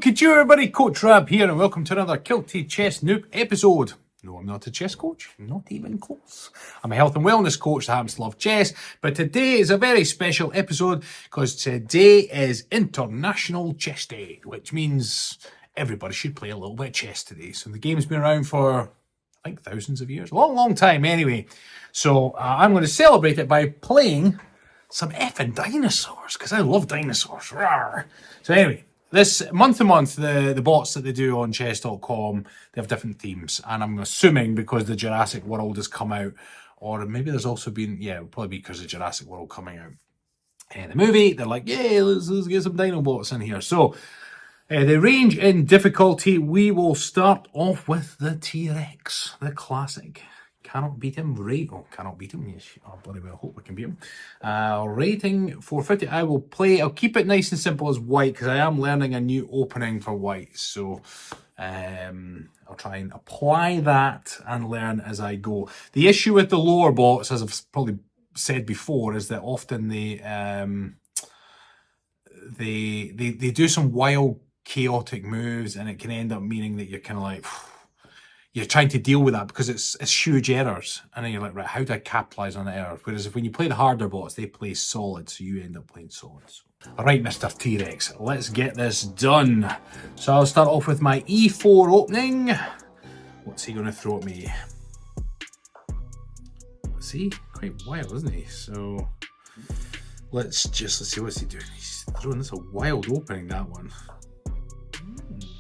Could you everybody, Coach Rab here, and welcome to another Kilted Chess Noob episode. No, I'm not a chess coach, not even close. I'm a health and wellness coach that happens to love chess, but today is a very special episode because today is International Chess Day, which means everybody should play a little bit of chess today. So the game's been around for, I think, thousands of years, a long time anyway. So I'm going to celebrate it by playing some effing dinosaurs, because I love dinosaurs. Rawr. So anyway, this month to month, the bots that they do on chess.com, they have different themes. And I'm assuming because the Jurassic World has come out, or maybe there's also been, yeah, it'll probably be because of Jurassic World coming out. The movie, they're like, yeah, let's get some dino bots in here. So they range in difficulty. We will start off with the T-Rex, the classic. Cannot beat him, right? Oh, cannot beat him. Yes, I bloody well hope we can beat him. Rating 450. I will play. I'll keep it nice and simple as white because I am learning a new opening for white. So I'll try and apply that and learn as I go. The issue with the lower bots, as I've probably said before, is that often they do some wild, chaotic moves, and it can end up meaning that you're kind of like, you're trying to deal with that because it's huge errors. And then you're like, right, how do I capitalize on the error? Whereas if when you play the harder bots, they play solid, so you end up playing solid. All right, Mr. T-Rex, let's get this done. So I'll start off with my E4 opening. What's he going to throw at me? See, quite wild, isn't he? So let's see, what's he doing? He's throwing this a wild opening, that one.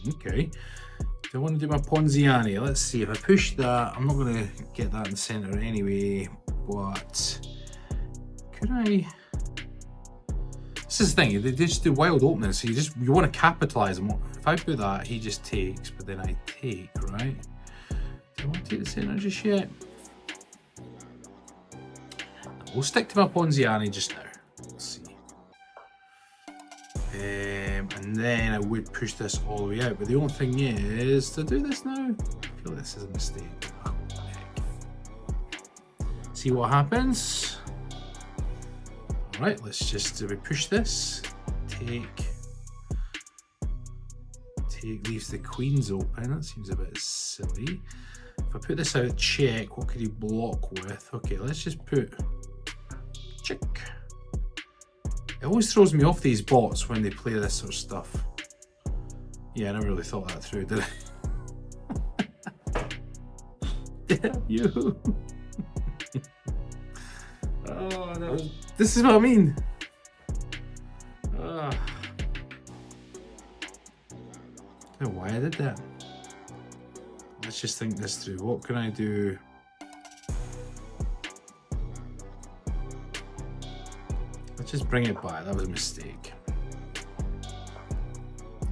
Okay. I want to do my Ponziani. Let's see, if I push that, I'm not going to get that in the centre anyway, but could I? This is the thing, they just do wild openings, so you want to capitalise them. If I do that, he just takes, but then I take, right? Do I want to take the centre just yet? We'll stick to my Ponziani just now. Let's see. And then I would push this all the way out, but the only thing is to do this now. I feel like this is a mistake. Oh, heck. See what happens. All right, let's just we push this. Take, leaves the queens open. That seems a bit silly. If I put this out check, what could he block with? Okay, let's just put check. It always throws me off these bots when they play this sort of stuff. Yeah, I never really thought that through, did I? Damn you. Oh, this is what I mean. I don't know why I did that. Let's just think this through. What can I do? Just bring it back, that was a mistake.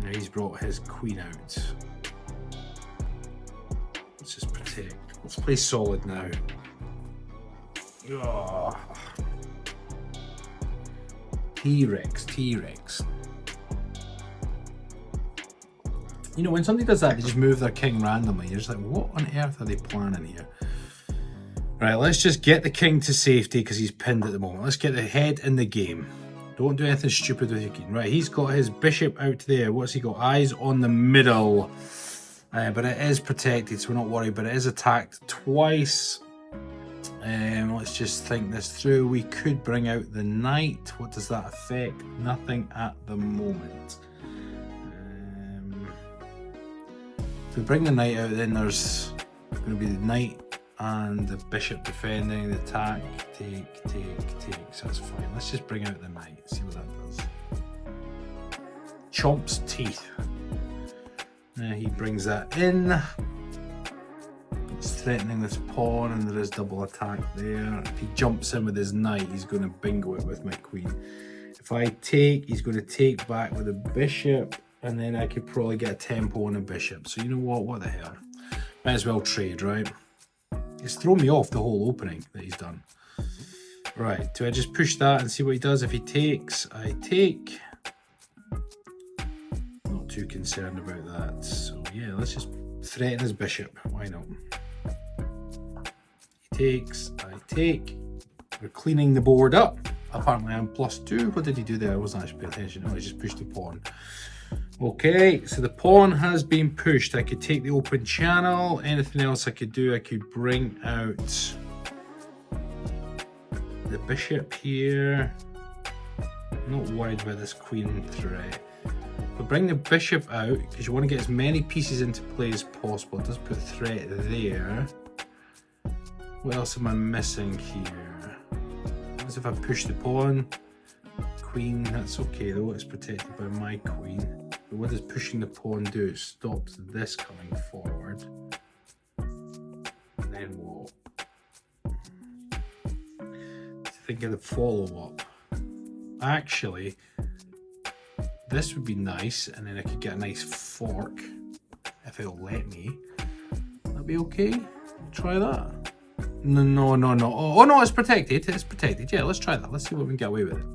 Now he's brought his queen out. Let's just protect. Let's play solid now. Oh. T-Rex. You know, when somebody does that, they just move their king randomly. You're just like, what on earth are they planning here? Right, let's just get the king to safety because he's pinned at the moment. Let's get the head in the game. Don't do anything stupid with your king. Right, he's got his bishop out there. What's he got? Eyes on the middle. But it is protected, so we're not worried. But it is attacked twice. Let's just think this through. We could bring out the knight. What does that affect? Nothing at the moment. If we bring the knight out, then there's going to be the knight and the bishop defending, the attack, take, so that's fine. Let's just bring out the knight, see what that does. Chomp's teeth. Now he brings that in. It's threatening this pawn, and there is double attack there. If he jumps in with his knight, he's going to bingo it with my queen. If I take, he's going to take back with a bishop, and then I could probably get a tempo on a bishop. So you know what the hell? Might as well trade, right? It's thrown me off the whole opening that he's done. Right, do I just push that and see what he does? If he takes, I take. Not too concerned about that. So yeah, let's just threaten his bishop. Why not? He takes, I take. We're cleaning the board up. Apparently I'm +2. What did he do there? I wasn't actually paying attention. No, he just pushed the pawn. Okay, so the pawn has been pushed. I could take the open channel. Anything else I could do? I could bring out the bishop here. I'm not worried about this queen threat. But bring the bishop out because you want to get as many pieces into play as possible. It does put threat there. What else am I missing here? As if I push the pawn. Queen, that's okay though, it's protected by my queen. But what does pushing the pawn do? It stops this coming forward. And then what? Think of the follow-up. Actually, this would be nice, and then I could get a nice fork if it'll let me. That'd be okay. Try that. No. Oh no, it's protected. It's protected. Yeah, let's try that. Let's see what we can get away with it.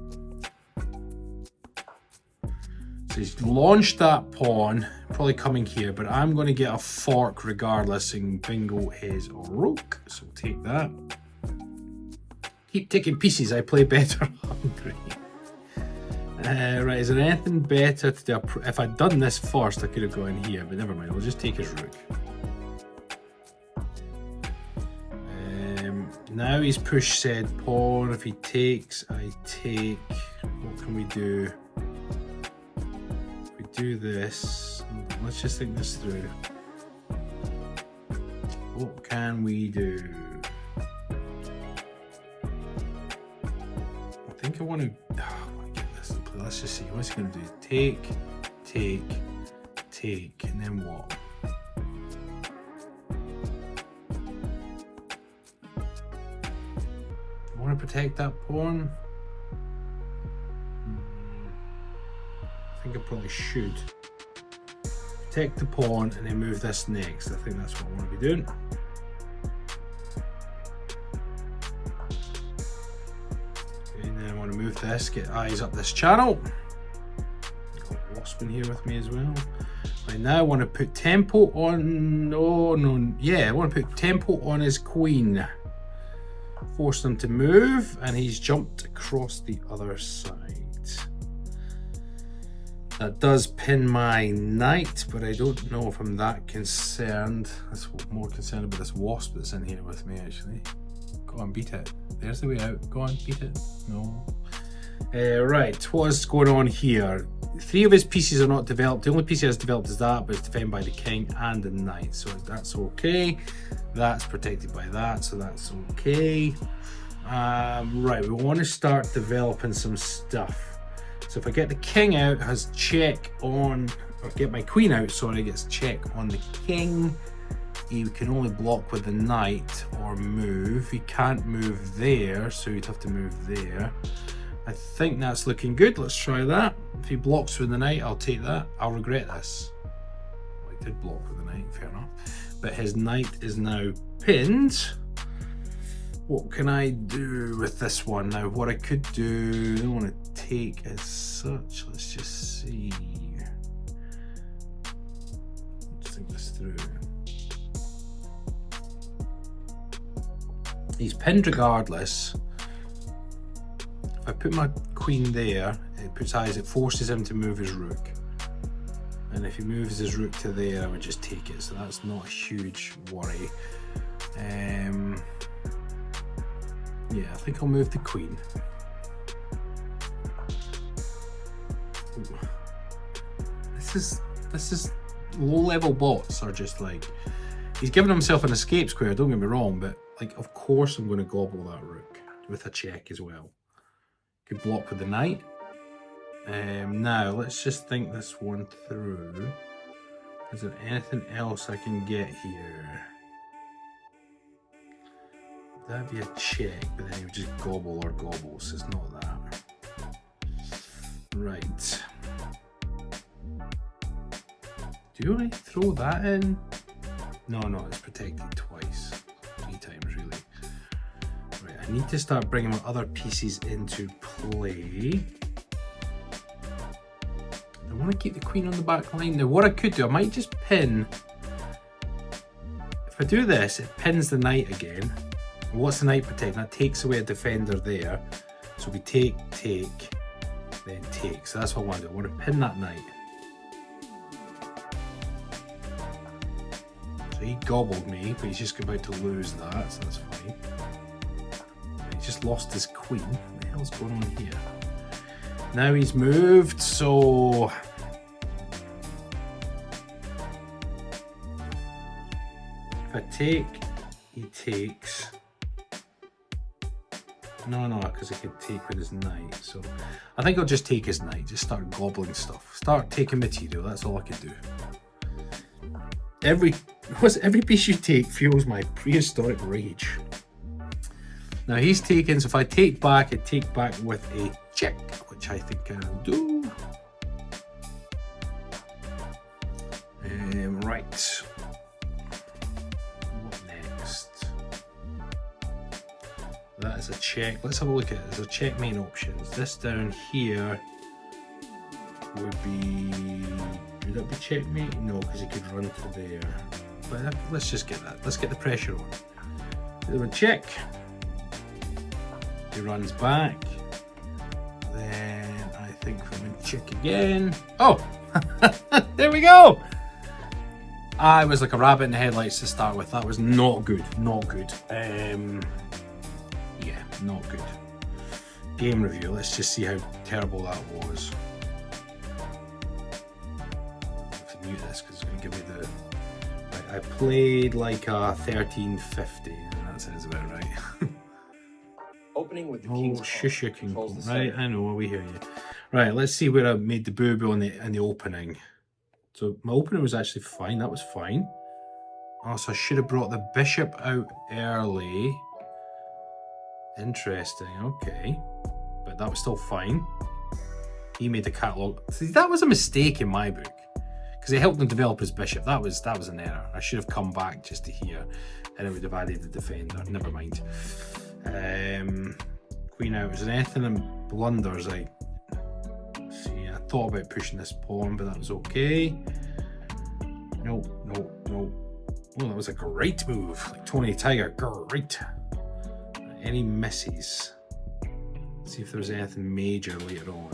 So he's launched that pawn, probably coming here, but I'm going to get a fork regardless, and bingo his rook. So take that. Keep taking pieces. I play better hungry. Right, is there anything better to do? If I'd done this first, I could have gone here, but never mind. We'll just take his rook. Now he's pushed said pawn. If he takes, I take. What can we do? If we do this, let's just think this through. What can we do? I think I want to. Let's just see, what's he going to do? Take, and then what? I want to protect that pawn. I think I probably should. Protect the pawn and then move this next. I think that's what I want to be doing. Move this, get eyes up this channel. Got Wasp in here with me as well. Right now I want to put tempo on. I want to put tempo on his queen. Force him to move, and he's jumped across the other side. That does pin my knight, but I don't know if I'm that concerned. I'm more concerned about this wasp that's in here with me actually. Go on, beat it. There's the way out. Go on, beat it. No. Right, what's going on here? 3 of his pieces are not developed. The only piece he has developed is that, but it's defended by the king and the knight, so that's okay. That's protected by that, so that's okay. Right, we want to start developing some stuff. So if I get the king out, it has check on, or get my queen out, sorry, it gets check on the king. He can only block with the knight or move. He can't move there, so he'd have to move there. I think that's looking good. Let's try that. If he blocks with the knight, I'll take that. I'll regret this. Well, he did block with the knight, fair enough. But his knight is now pinned. What can I do with this one? Now, what I could do, I don't want to take as such. Let's just see. Let's think this through. He's pinned regardless. If I put my queen there, it puts eyes, it forces him to move his rook. And if he moves his rook to there, I would just take it. So that's not a huge worry. Yeah, I think I'll move the queen. Ooh. This is low-level bots are just like, he's given himself an escape square, don't get me wrong, but like, of course I'm going to gobble that rook with a check as well. Could block with the knight. Now, let's just think this one through. Is there anything else I can get here? That'd be a check, but then he would just gobble or gobble, so it's not that. Right. Do I throw that in? No, it's protected twice. 3 times, really. Right, I need to start bringing my other pieces into play. I want to keep the queen on the back line. Now, what I could do, I might just pin. If I do this, it pins the knight again. And what's the knight protect? That takes away a defender there. So we take, then take. So that's what I want to do. I want to pin that knight. So he gobbled me, but he's just about to lose that, so that's fine. He just lost his queen. What the hell's going on here? Now he's moved, so... If I take, he takes... No, because I could take with his knight, so... I think I'll just take his knight, just start gobbling stuff. Start taking material, that's all I can do. Every piece you take fuels my prehistoric rage. Now he's taken, so if I take back, I take back with a check, which I think I'll do. Right. What next? That is a check. Let's have a look at it. There's a checkmate options. This down here would be... Would that be checkmate? No, because he could run to there. But let's just get that. Let's get the pressure on. Do a check. He runs back. Then I think we're going to check again. Oh! There we go! I was like a rabbit in the headlights to start with. That was not good. Not good. Yeah, not good. Game review. Let's just see how terrible that was. Mute this because it's going to give me the... Right, I played like a 1350 and that sounds about right. Opening with the King's shush your King Paul. Right, I know, we hear you. Right, let's see where I made the boo-boo in the opening. So my opening was actually fine, that was fine. Oh, so I should have brought the bishop out early. Interesting, okay. But that was still fine. He made the catalogue. See, that was a mistake in my book. Because he helped him develop his bishop. That was an error. I should have come back just to here, and it would have added the defender. Never mind. Queen out. Was there anything in blunders? See, I thought about pushing this pawn, but that was okay. No. Oh, that was a great move. Like Tony Tiger. Great. Any misses? Let's see if there's anything major later on.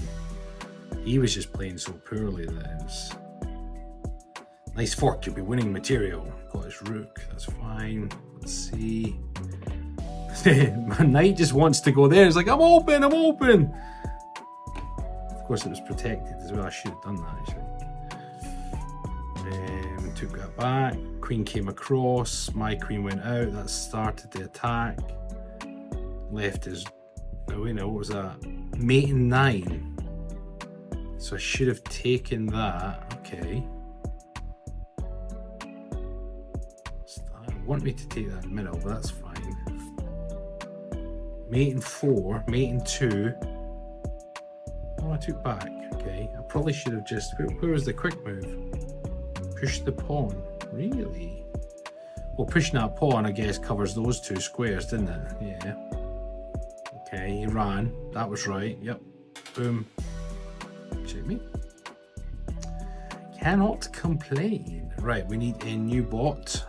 He was just playing so poorly that it was... Nice fork, you'll be winning material. Got his rook, that's fine. Let's see. My knight just wants to go there. He's like, I'm open. Of course, it was protected as well. I should have done that actually. Took that back. Queen came across. My queen went out. That started the attack. Left his... Oh, wait, no, what was that? Mate in 9. So I should have taken that. Okay. Want me to take that in the middle, but that's fine. Mate in 4, mate in 2. Oh, I took back. Okay, I probably should have just... Where was the quick move? Push the pawn. Really? Well, pushing that pawn, I guess, covers those two squares, didn't it? Yeah. Okay, he ran. That was right. Yep. Boom. Checkmate. Cannot complain. Right, we need a new bot.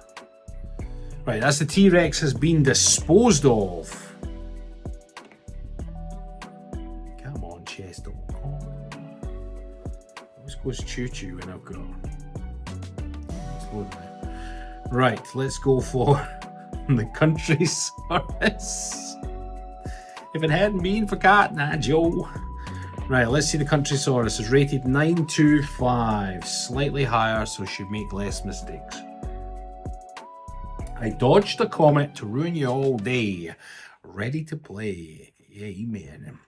Right, that's the T-Rex has been disposed of. Come on, chess.com. Always goes choo-choo when I've got... Let's load now. Right, let's go for the country service. If it hadn't been for Nah, Joe. Right, let's see the country source. Is rated 925. Slightly higher, so should make less mistakes. I dodged a comet to ruin you all day. Ready to play. Amen.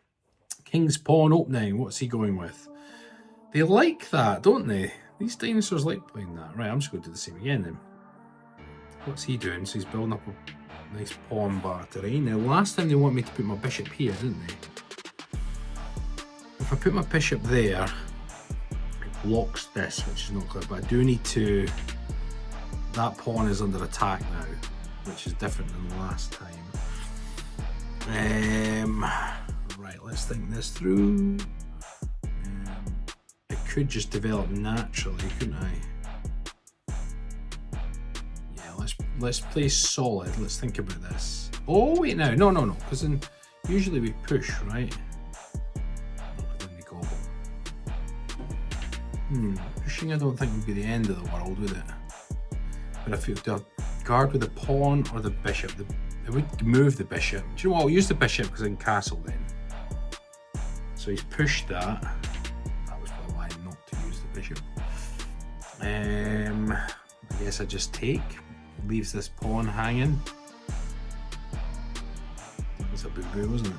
King's pawn opening. What's he going with? They like that, don't they? These dinosaurs like playing that. Right, I'm just going to do the same again then. What's he doing? So he's building up a nice pawn battery. Now, last time they wanted me to put my bishop here, didn't they? If I put my bishop there, it blocks this, which is not clear. But I do need to... That pawn is under attack now, which is different than last time. Right, let's think this through. It could just develop naturally, couldn't I? Yeah, let's play solid. Let's think about this. Oh wait, no, because then usually we push, right? Not then we gobble. Pushing I don't think would be the end of the world, would it? But if you do a guard with the pawn or the bishop, they would move the bishop. Do you know what? I'll use the bishop because I can castle then. So he's pushed that. That was probably why not to use the bishop. I guess I just take. Leaves this pawn hanging. That's a boo-boo, wasn't it?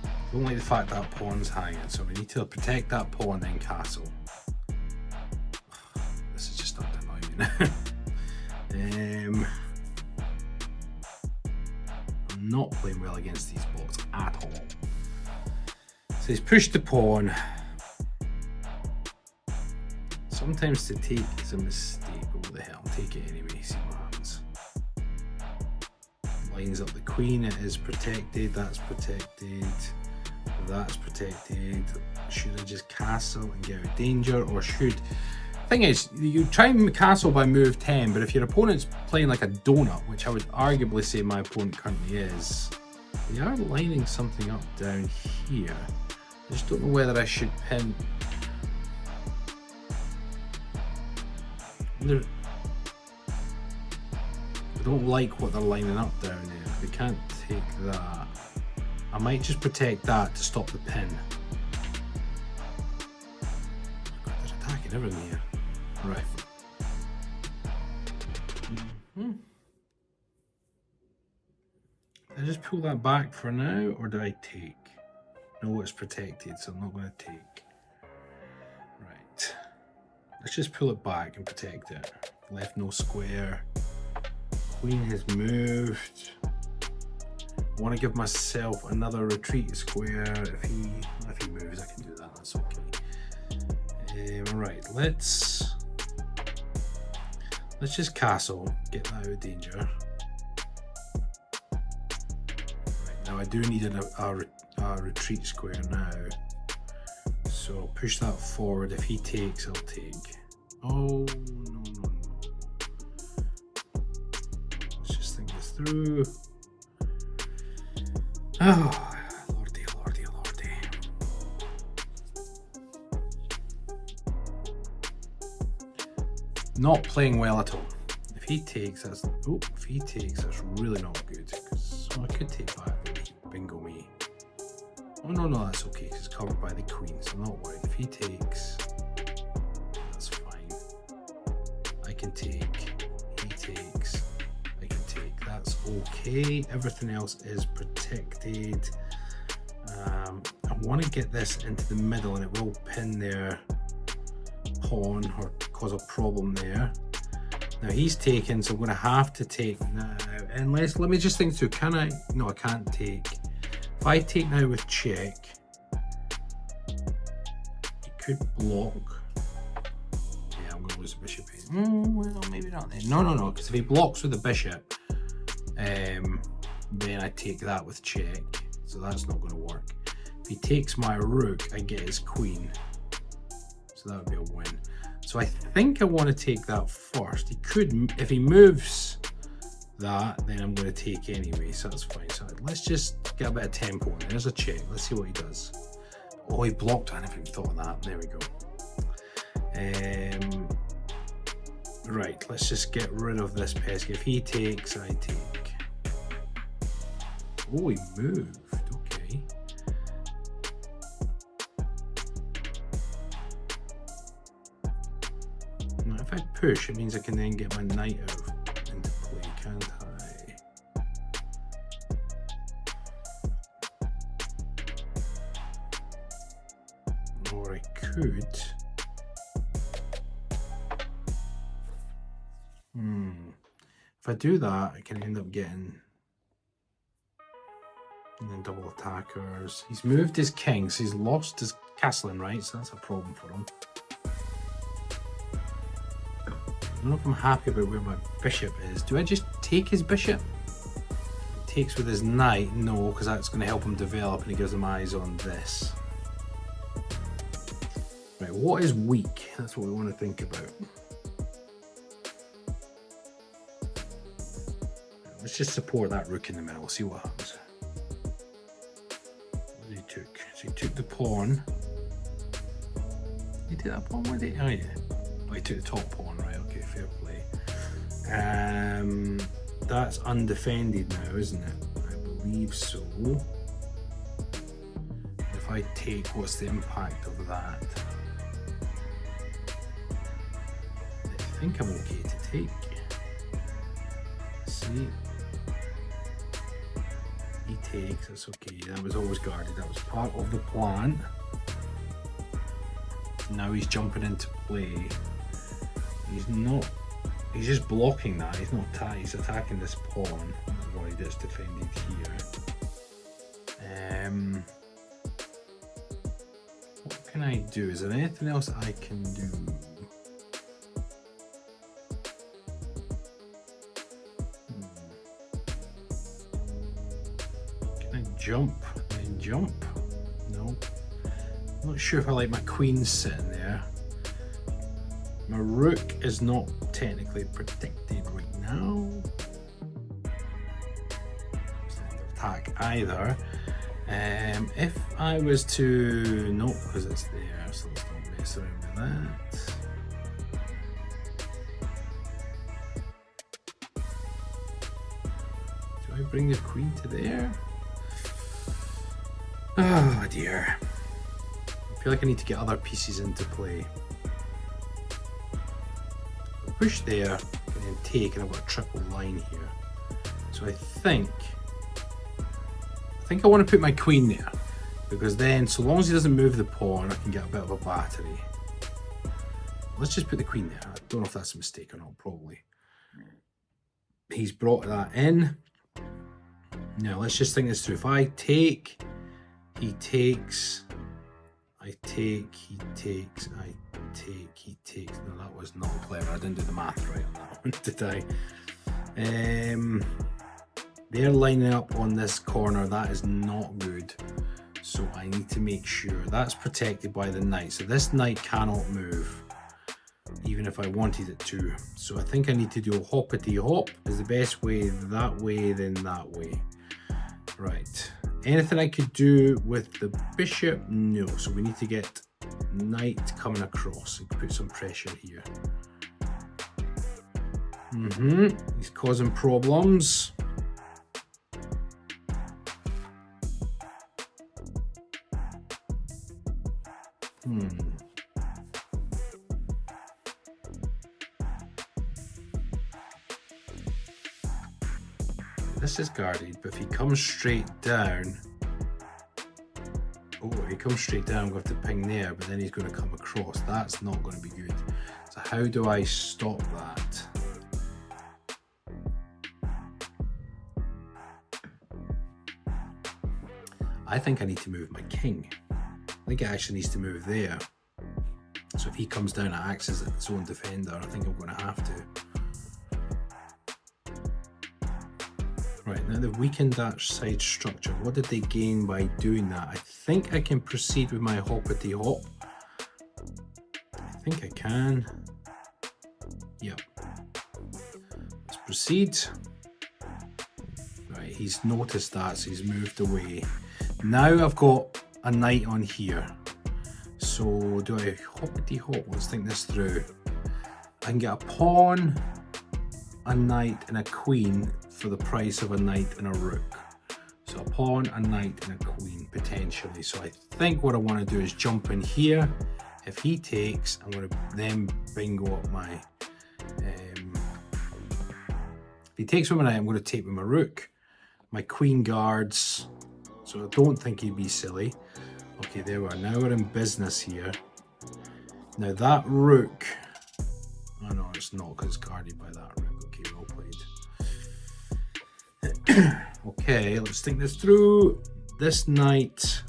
I don't like the fact that pawn's hanging, so we need to protect that pawn then castle. This is just starting to annoy me now. I'm not playing well against these blocks at all. So he's pushed the pawn. Sometimes to take is a mistake, but what the hell, I'll take it anyway, see what happens. Lines up the queen, it is protected, that's protected, that's protected. Should I just castle and get out of danger, or should... Thing is, you try and castle by move 10, but if your opponent's playing like a donut, which I would arguably say my opponent currently is, they are lining something up down here. I just don't know whether I should pin... I don't like what they're lining up down there. We can't take that. I might just protect that to stop the pin. God, they're attacking everything here. Right. I just pull that back for now, or do I take? No, it's protected, so I'm not going to take. Right. Let's just pull it back and protect it. Left no square. Queen has moved. I want to give myself another retreat square. If he moves, I can do that. That's okay. Right, let's just castle. Get that out of danger. Right, now I do need a retreat square now. So push that forward. If he takes, I'll take. Oh no. Let's just think this through. Oh, lordy. Not playing well at all. If he takes, that's really not good. Because I could take back. Bingo me. Oh no, that's okay. It's covered by the queen, so I'm not worried. If he takes, that's fine. I can take. He takes. I can take. That's okay. Everything else is protected. I want to get this into the middle, and it will pin their pawn or cause a problem there. Now he's taken, so I'm going to have to take now. Unless, let me just think through. Can I? No, I can't take. If I take now with check, he could block. Yeah, I'm going to lose the bishop here. Well, maybe not then. No, because if he blocks with the bishop, then I take that with check. So that's not going to work. If he takes my rook, I get his queen. So that would be a win. So I think I want to take that first. He could, if he moves that, then I'm going to take anyway, so that's fine. So let's just get a bit of tempo. There's a check. Let's see what he does. Oh, he blocked. I never even thought of that. There we go. Right, let's just get rid of this pesky. If he takes, I take. Oh, he moved. Okay. Now, if I push, it means I can then get my knight out into play, can't I? Or I could. If I do that, I can end up getting. And then double attackers. He's moved his king, so he's lost his castling, right? So that's a problem for him. I don't know if I'm happy about where my bishop is. Do I just take his bishop? He takes with his knight? No, because that's going to help him develop and he gives him eyes on this. Right, what is weak? That's what we want to think about. Let's just support that rook in the middle, see what happens. What he took. So he took the pawn. He did that pawn, was he? Oh yeah. Oh, he took the top pawn, right? Okay, fair play. That's undefended now, isn't it? I believe so. If I take, what's the impact of that? I think I'm okay to take. Let's see. He takes, that's okay. That was always guarded. That was part of the plan. Now he's jumping into play. He's not. He's just blocking that. He's not. He's attacking this pawn. What he does defended here. What can I do? Is there anything else I can do? Can I jump? Can I jump? No. I'm not sure if I like my queen sitting there. My rook is not technically protected right now. It's not under attack either. If I was to, no, because it's there, so let's not mess around with that. Do I bring the queen to there? Oh dear. I feel like I need to get other pieces into play. Push there and then take, and I've got a triple line here. So I think I want to put my queen there, because then so long as he doesn't move the pawn, I can get a bit of a battery. Let's just put the queen there. I don't know if that's a mistake or not, probably. He's brought that in. Now let's just think this through. If I take, he takes, I take, he takes, I take, he takes. No, that was not clever. I didn't do the math right on that one, did I? They're lining up on this corner. That is not good. So I need to make sure that's protected by the knight. So this knight cannot move, even if I wanted it to. So I think I need to do a hoppity hop is the best way. That way, then that way. Right. Anything I could do with the bishop? No. So we need to get knight coming across and put some pressure here. He's causing problems. This is guarded, but if he comes straight down, he comes straight down, I'm going to have to ping there, but then he's going to come across. That's not going to be good. So how do I stop that? I think I need to move my king. I think it actually needs to move there. So if he comes down, it acts as its own defender. I think I'm going to have to. Right, now they've weakened that side structure. What did they gain by doing that? I think I can proceed with my hoppity hop. I think I can. Yep. Let's proceed. Right, he's noticed that, so he's moved away. Now I've got a knight on here. So do I hoppity hop? Let's think this through. I can get a pawn, a knight, and a queen for the price of a knight and a rook. So a pawn, a knight, and a queen potentially. So I think what I want to do is jump in here. If he takes, I'm going to then bingo up my. If he takes with my knight, I'm going to take with my rook. My queen guards. So I don't think he'd be silly. Okay, there we are. Now we're in business here. Now that rook. Oh no, it's not, because it's guarded by that rook. Okay, well played. Okay, let's think this through. This knight.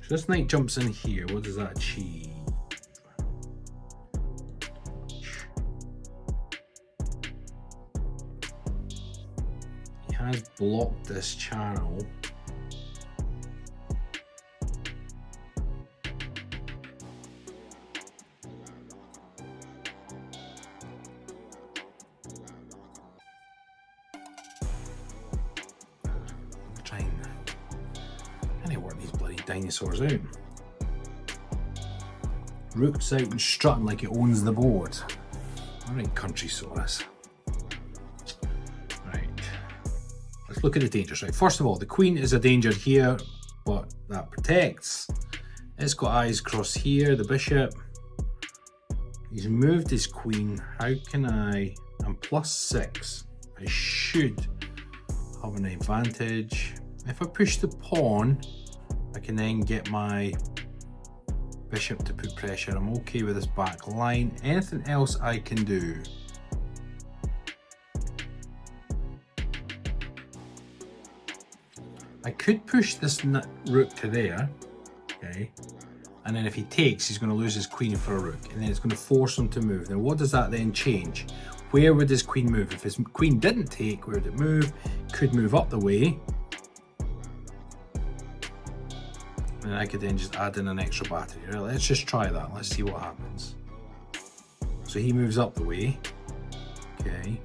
So this knight jumps in here. What does that achieve? He has blocked this channel. Dinosaurs out. Rook's out and strutting like it owns the board. Alright, Countrysaurus. Right. Let's look at the dangers. Right, first of all, the queen is a danger here, but that protects. It's got eyes across here, the bishop. He's moved his queen. How can I... I'm +6. I should have an advantage. If I push the pawn, I can then get my bishop to put pressure. I'm okay with this back line. Anything else I can do? I could push this rook to there, okay, and then if he takes, he's going to lose his queen for a rook, and then it's going to force him to move. Now what does that then change? Where would his queen move? If his queen didn't take, where would it move? Could move up the way. And I could then just add in an extra battery. Right, let's just try that. Let's see what happens. So he moves up the way. Okay.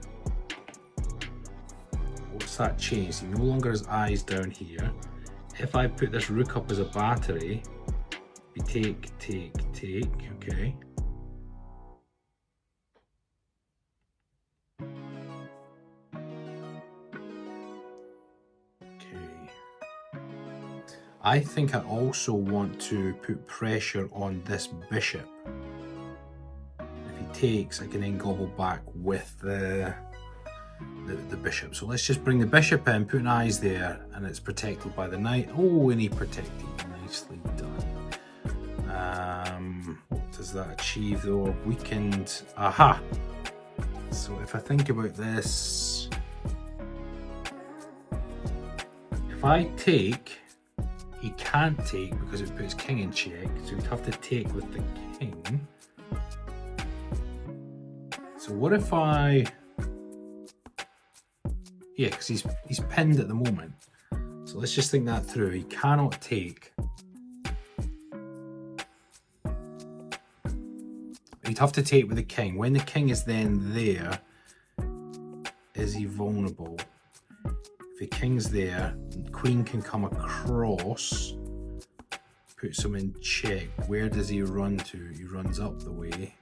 What's that change? He no longer has eyes down here. If I put this rook up as a battery, we take, okay. I think I also want to put pressure on this bishop. If he takes, I can then gobble back with the bishop. So let's just bring the bishop in, put an eyes there, and it's protected by the knight. Oh, and he protected. Nicely done. What does that achieve though? Weakened. Aha! So if I think about this, if I take, he can't take because it puts king in check, so he'd have to take with the king. So what if I... Yeah, because he's pinned at the moment. So let's just think that through. He cannot take. He'd have to take with the king. When the king is then there, is he vulnerable? If the king's there, the queen can come across, puts him in check. Where does he run to? He runs up the way.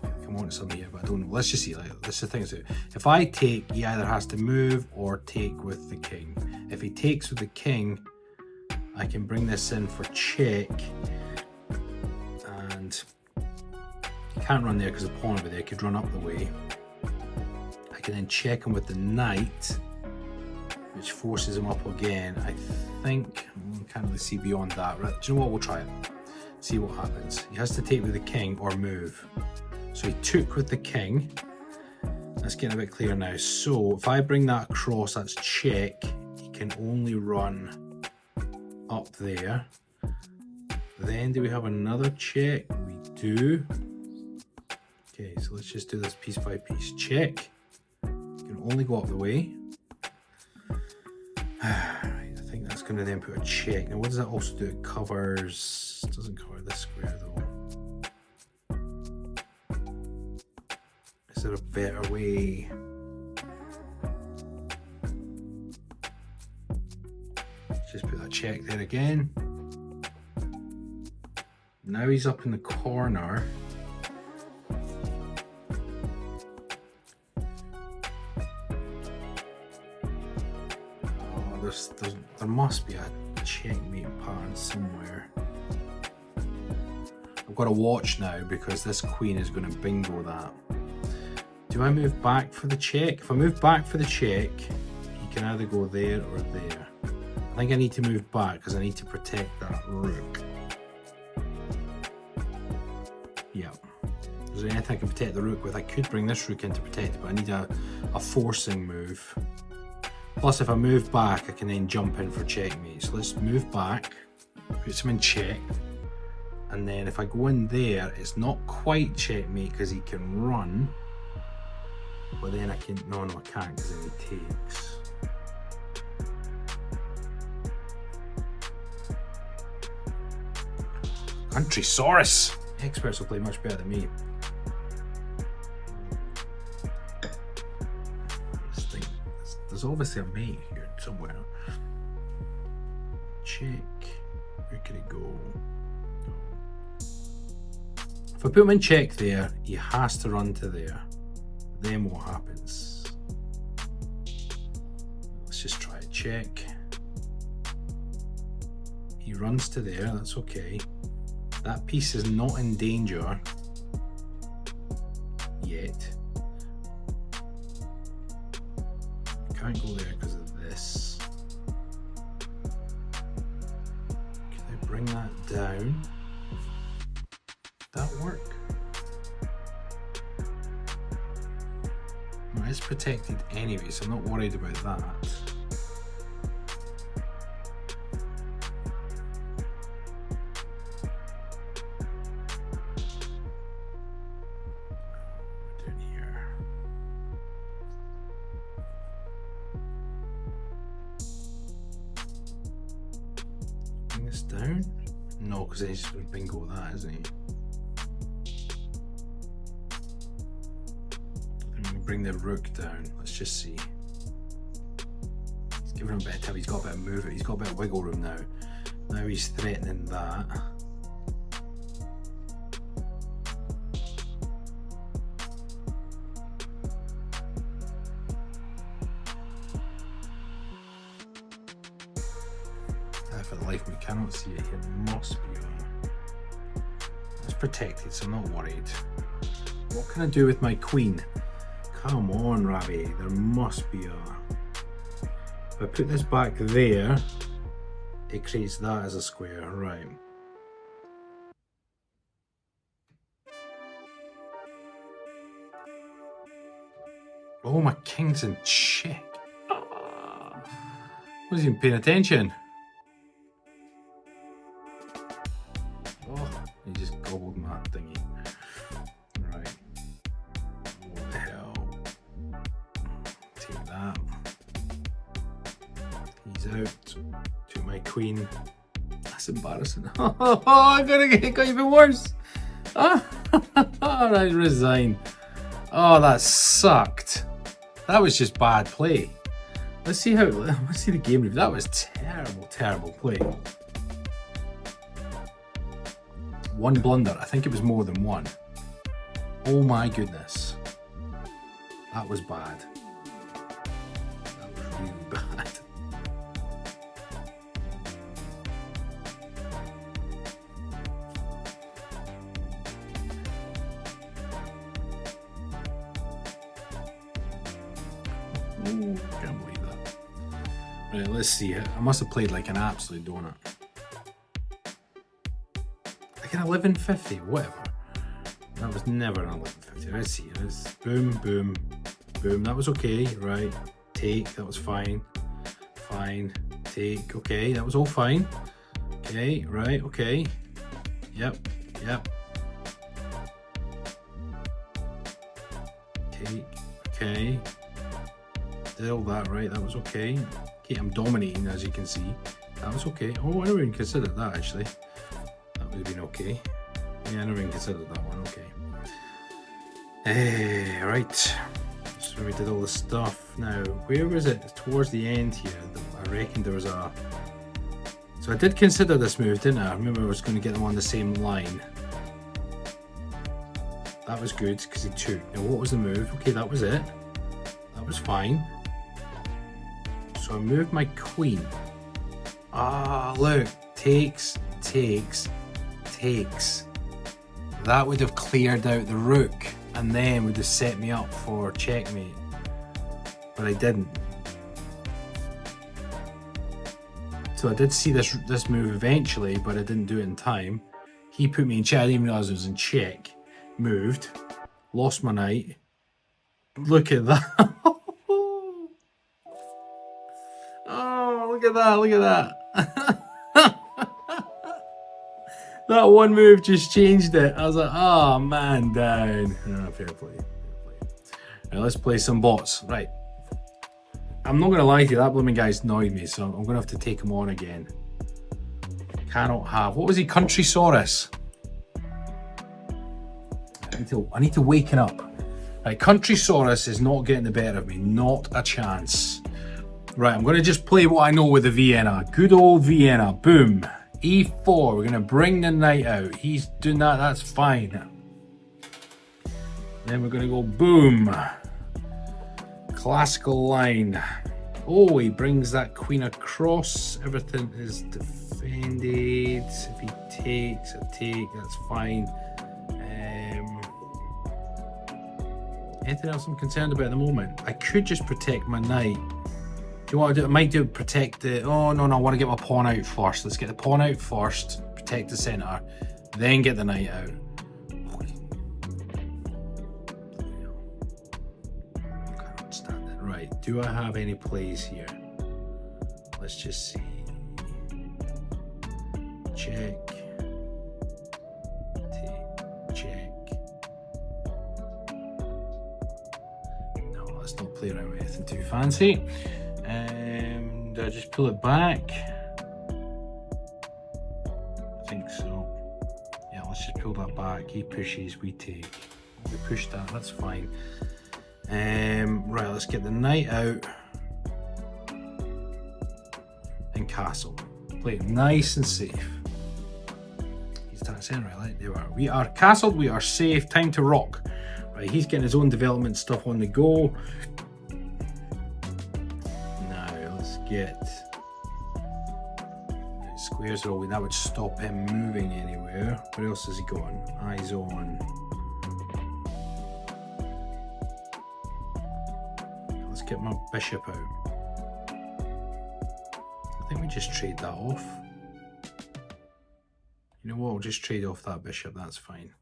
I want something here, but I don't know. Let's just see. Like, that's the thing. If I take, he either has to move or take with the king. If he takes with the king, I can bring this in for check, and he can't run there because the pawn over there could run up the way. I can then check him with the knight, which forces him up again. I think I can't really see beyond that. Right? Do you know what? We'll try it. See what happens. He has to take with the king or move. So he took with the king. That's getting a bit clearer now. So if I bring that across, that's check. He can only run up there. Then do we have another check? We do. Okay, so let's just do this piece by piece. Check. You can only go up the way. I think that's going to then put a check. Now what does that also do? It covers... It doesn't cover this square though. Is there a better way? Just put that check there again. Now he's up in the corner. Oh, there must be a checkmate pattern somewhere. I've got to watch now because this queen is going to bingo that. Do I move back for the check? If I move back for the check, he can either go there or there. I think I need to move back because I need to protect that rook. Yeah. Is there anything I can protect the rook with? I could bring this rook in to protect it, but I need a forcing move. Plus, if I move back, I can then jump in for checkmate. So let's move back, put him in check, and then if I go in there, it's not quite checkmate because he can run. But then I can, no, I can't because then he takes. Countrysaurus! Experts will play much better than me. There's there's obviously a mate here somewhere. Check. Where can it go? If I put him in check there, he has to run to there. Then what happens? Let's just try a check. He runs to there, that's okay. That piece is not in danger yet. Can't go there because of this. Can I bring that down? That work? Well, it's protected anyway, so I'm not worried about that. Down here. Bring this down? No, because he's just bingo that, isn't he? Bring the rook down. Let's just see. He's giving him a bit of time. He's got a bit of movement. He's got a bit of wiggle room now. Now he's threatening that. For the life of me, cannot see it here. Must be on. It's protected, so I'm not worried. What can I do with my queen? Come on, Rabbi, there must be a... If I put this back there, it creates that as a square, right. Oh, my king's in check. Wasn't even paying attention. Oh, he just gobbled my thingy. Right. What the hell? Take that. He's out. Took my queen. That's embarrassing. Oh, I'm gonna get it got even worse. I resign. Oh, that sucked. That was just bad play. Let's see the game review. That was terrible, terrible play. One blunder. I think it was more than one. Oh my goodness. That was bad. That was really bad. Oh, can't believe that. Right, let's see. I must have played like an absolute donut. Like an 1150, whatever. That was never an 1150. Let's see. Let's boom, boom, boom. That was okay, right? Take, that was fine. Fine. Take, okay, that was all fine. Okay, right, okay. Yep, yep. Take, okay. Did all that right, that was okay. Okay, I'm dominating as you can see. That was okay. Oh, I never even considered that actually. That would have been okay. Yeah, I never even considered that one, okay. Right. So we did all the stuff. Now, where was it? Towards the end here, I reckon there was a... So I did consider this move, didn't I? I remember I was going to get them on the same line. That was good, because he took. Now, what was the move? Okay, that was it. That was fine. So I moved my queen. Ah, look. Takes, takes, takes. That would have cleared out the rook and then would have set me up for checkmate. But I didn't. So I did see this move eventually, but I didn't do it in time. He put me in check. I didn't even realize I was in check. Moved. Lost my knight. Look at that. Oh, look at that, look at that. That one move just changed it. I was like, oh man, down. Oh, fair play. Right, let's play some bots. Right. I'm not going to lie to you, that blooming guy's annoyed me, so I'm going to have to take him on again. Cannot have. What was he? Countrysaurus. I need to waken up. Right, Countrysaurus is not getting the better of me. Not a chance. Right, I'm going to just play what I know with the Vienna. Good old Vienna. Boom. E4. We're going to bring the knight out. He's doing that. That's fine. Then we're going to go boom. Classical line. Oh, he brings that queen across. Everything is defended. If he takes a take, that's fine. Anything else I'm concerned about at the moment? I could just protect my knight. Do you want to do? I might do protect the. Oh no, I want to get my pawn out first. Let's get the pawn out first. Protect the center, then get the knight out. I can't understand it. Right. Do I have any plays here? Let's just see. Check. Take. Check. No, let's not play around with anything too fancy. Do I just pull it back? I think so. Yeah, let's just pull that back. He pushes, we take. We push that, that's fine. Right, let's get the knight out. And castle. Play it nice and safe. He's down center, right? There we are. We are castled, we are safe. Time to rock. Right, he's getting his own development stuff on the go. Get squares rolling. That would stop him moving anywhere. Where else is he going? Eyes on. Let's get my bishop out. I think we just trade that off. You know what? We'll just trade off that bishop. That's fine.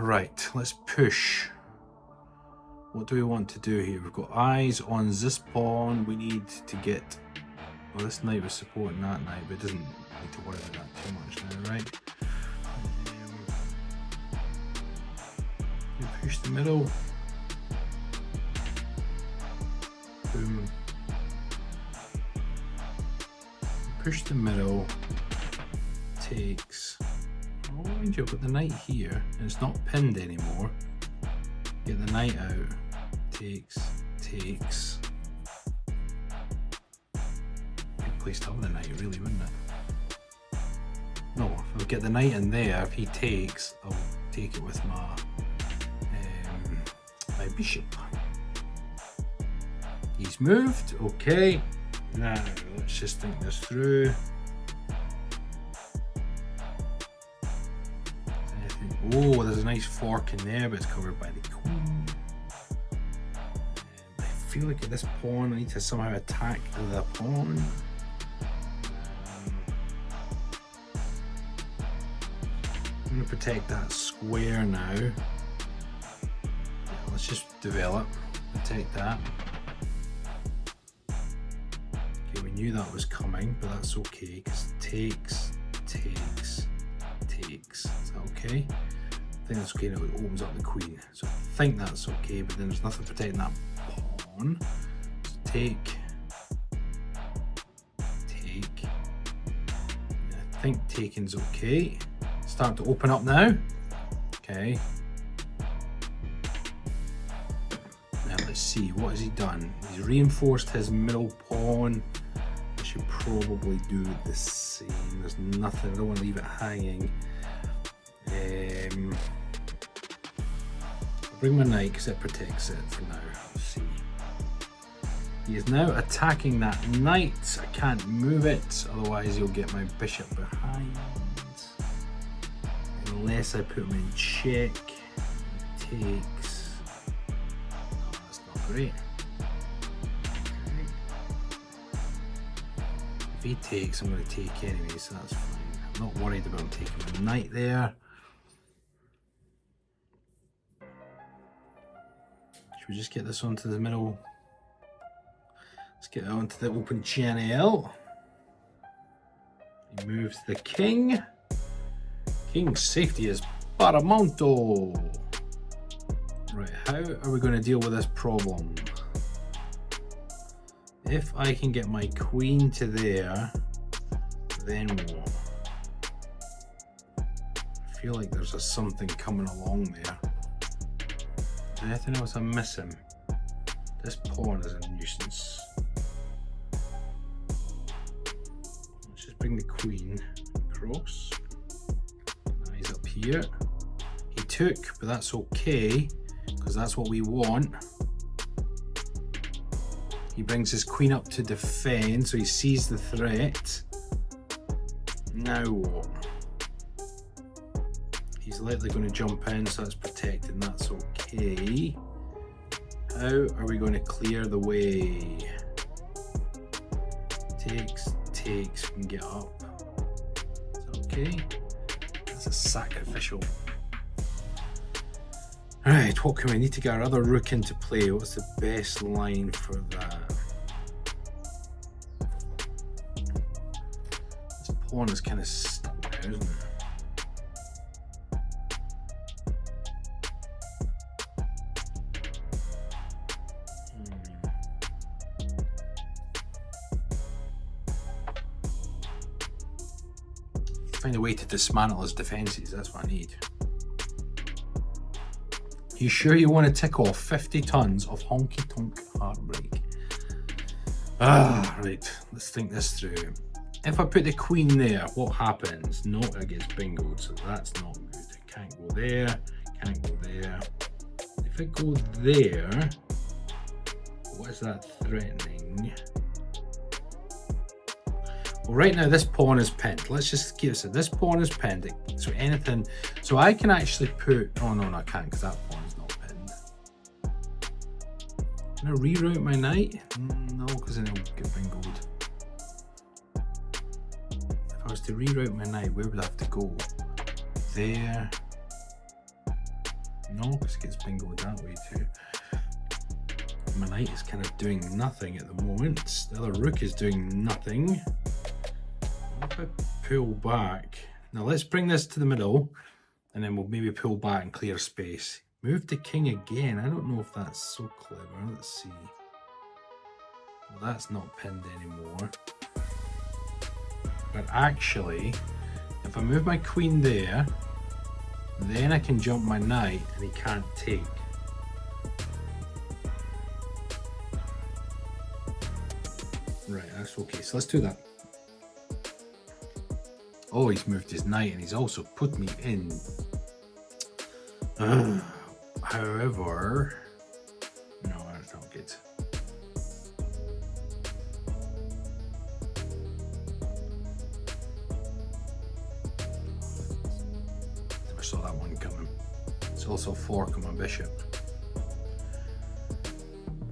Right. Let's push. What do we want to do here? We've got eyes on this pawn. We need to get... Well, this knight was supporting that knight, but it doesn't need to worry about that too much now, right? We push the middle. Boom. Push the middle. Takes. Oh, mind you, I've got the knight here, and it's not pinned anymore. Get the knight out. Takes. Good place to have the knight, really, wouldn't it? No, if I get the knight in there, if he takes, I'll take it with my bishop. He's moved. Okay. Now let's just think this through. Oh, there's a nice fork in there, but it's covered by the queen. I feel like at this pawn, I need to somehow attack the pawn. I'm going to protect that square now. Let's just develop, protect that. Okay, we knew that was coming, but that's okay, because takes. Is that okay? I think that's okay. Now it opens up the queen, so I think that's okay, but then there's nothing protecting that pawn. So take. I think taking's okay. Start to open up now. Okay. Now let's see, what has he done? He's reinforced his middle pawn. I should probably do the same. There's nothing, I don't want to leave it hanging. I'll bring my knight because it protects it for now. Let's see. He is now attacking that knight. I can't move it, otherwise he'll get my bishop behind. Unless I put him in check. He takes. Oh, that's not great. Okay. If he takes, I'm going to take anyway, so that's fine. I'm not worried about him taking the knight there. Should we just get this onto the middle? Let's get it onto the open channel. He moves the king. King's safety is paramount. Right, how are we going to deal with this problem? If I can get my queen to there, then what? I feel like there's something coming along there. Anything else I'm missing? This pawn is a nuisance. Let's just bring the queen across. Now he's up here. He took, but that's okay, because that's what we want. He brings his queen up to defend, so he sees the threat. Now what? He's likely going to jump in, so that's protected, and that's okay. How are we going to clear the way? Takes, we can get up. Is that okay? That's a sacrificial. Right, what can we need to get our other rook into play? What's the best line for that? This pawn is kind of stuck now, isn't it? Find a way to dismantle his defences, that's what I need. You sure you want to tick off 50 tons of honky-tonk heartbreak? Right, let's think this through. If I put the queen there, what happens? No, it gets bingoed, so that's not good. It can't go there, can't go there. If I go there, what is that threatening? Well, right now this pawn is pinned. Let's just keep it. This pawn is pinned. So anything, so I can actually put, oh no, I can't because that pawn is not pinned. Can I reroute my knight? No, because then it'll get bingoed. If I was to reroute my knight, where would I have to go? There. No, because it gets bingoed that way too. My knight is kind of doing nothing at the moment. The other rook is doing nothing. What if I pull back? Now let's bring this to the middle and then we'll maybe pull back and clear space. Move the king again. I don't know if that's so clever. Let's see. Well, that's not pinned anymore. But actually, if I move my queen there, then I can jump my knight and he can't take. Right, that's okay. So let's do that. Oh, he's moved his knight and he's also put me in. However, no, that's not good. Never saw that one coming. It's also a fork on my bishop.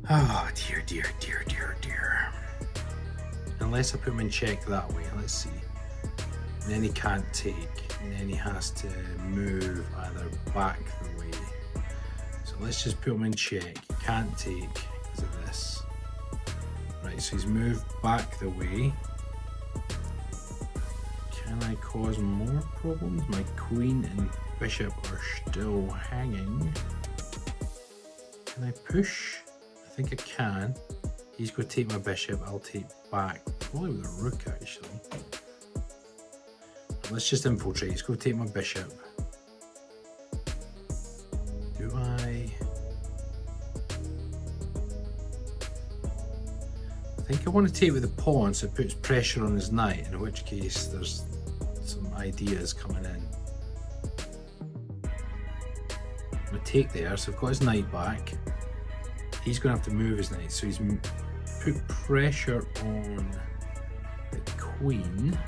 Oh, dear, dear, dear, dear, dear. Unless I put him in check that way, let's see. And then he can't take, and then he has to move either back the way. So let's just put him in check. He can't take because of this. Right, so he's moved back the way. Can I cause more problems? My queen and bishop are still hanging. Can I push? I think I can. He's going to take my bishop, I'll take back. Probably with a rook actually. Let's just infiltrate. Let's go take my bishop. Do I think I want to take with the pawn so it puts pressure on his knight, in which case there's some ideas coming in. I'm going to take there, so I've got his knight back. He's going to have to move his knight, so he's put pressure on the queen.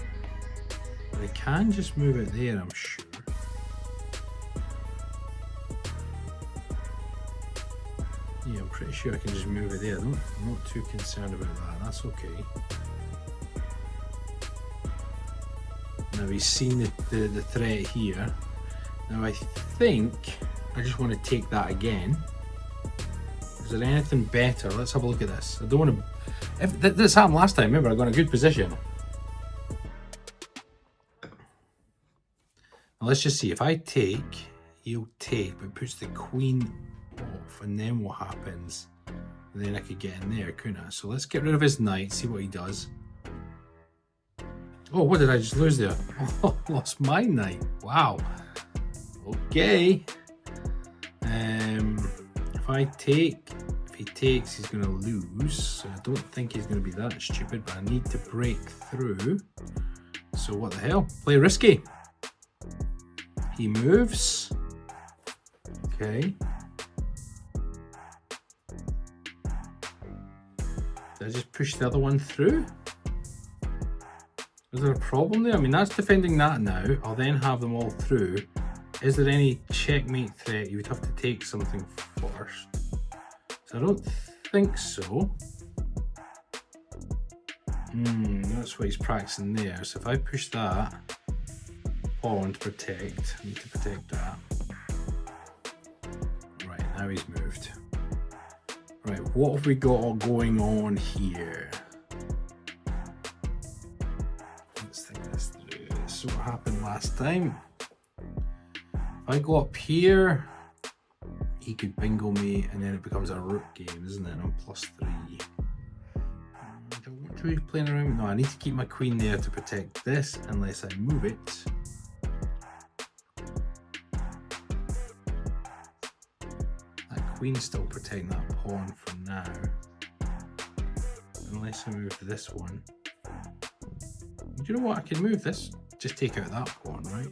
I can just move it there, I'm sure. Yeah, I'm pretty sure I can just move it there. I'm not too concerned about that, that's okay. Now he's seen the threat here. Now I think I just want to take that again. Is there anything better? Let's have a look at this. I don't want to... If this happened last time, remember I got in a good position. Now let's just see, if I take, he'll take, but puts the queen off, and then what happens? And then I could get in there, couldn't I? So let's get rid of his knight, see what he does. Oh, what did I just lose there? Oh, lost my knight. Wow. Okay. If I take, if he takes, he's going to lose. So I don't think he's going to be that stupid, but I need to break through. So what the hell? Play risky. He moves. Okay. Did I just push the other one through? Is there a problem there? I mean, that's defending that now. I'll then have them all through. Is there any checkmate threat? You would have to take something first. So I don't think so. That's what he's practicing there. So if I push that pawn to protect, I need to protect that. Right, now he's moved. Right, what have we got going on here? Let's think this through. This is what happened last time. If I go up here, he could bingo me, and then it becomes a rook game, isn't it? I'm +3. I don't want to be playing around. No, I need to keep my queen there to protect this, unless I move it. That queen's still protecting that pawn for now. Unless I move this one. Do you know what? I can move this. Just take out that pawn, right?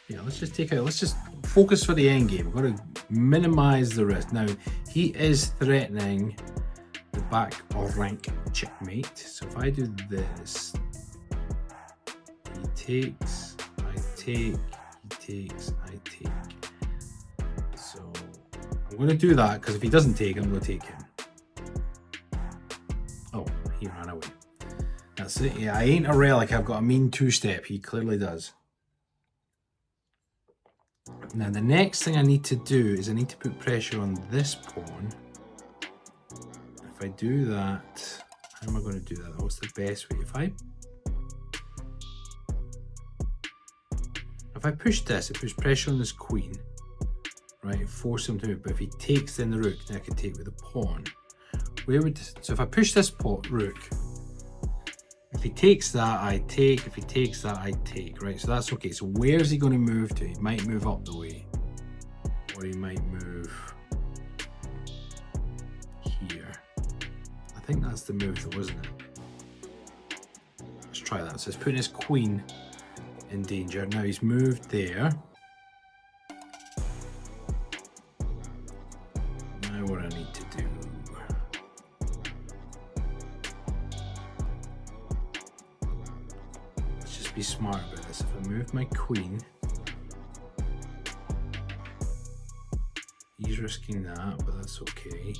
Yeah, let's just take out, let's just focus for the end game. We've got to minimize the risk. Now, he is threatening the back of rank checkmate. So if I do this, he takes, I take, he takes, I take. So I'm going to do that because if he doesn't take, I'm going to take him. Oh, he ran away. That's it. Yeah, I ain't a relic. I've got a mean two-step. He clearly does. Now the next thing I need to do is I need to put pressure on this pawn. If I do that, how am I going to do that? What's the best way? If I push this, it puts pressure on this queen, right? Force him to move. But if he takes then the rook, then I can take with the pawn. So if I push this rook, if he takes that, I take. If he takes that, I take, right? So that's okay. So where's he going to move to? He might move up the way. Or he might move here. I think that's the move though, isn't it? Let's try that. So it's putting his queen in danger. Now he's moved there. Now what I need to do. Be smart about this. If I move my queen, he's risking that, but that's okay.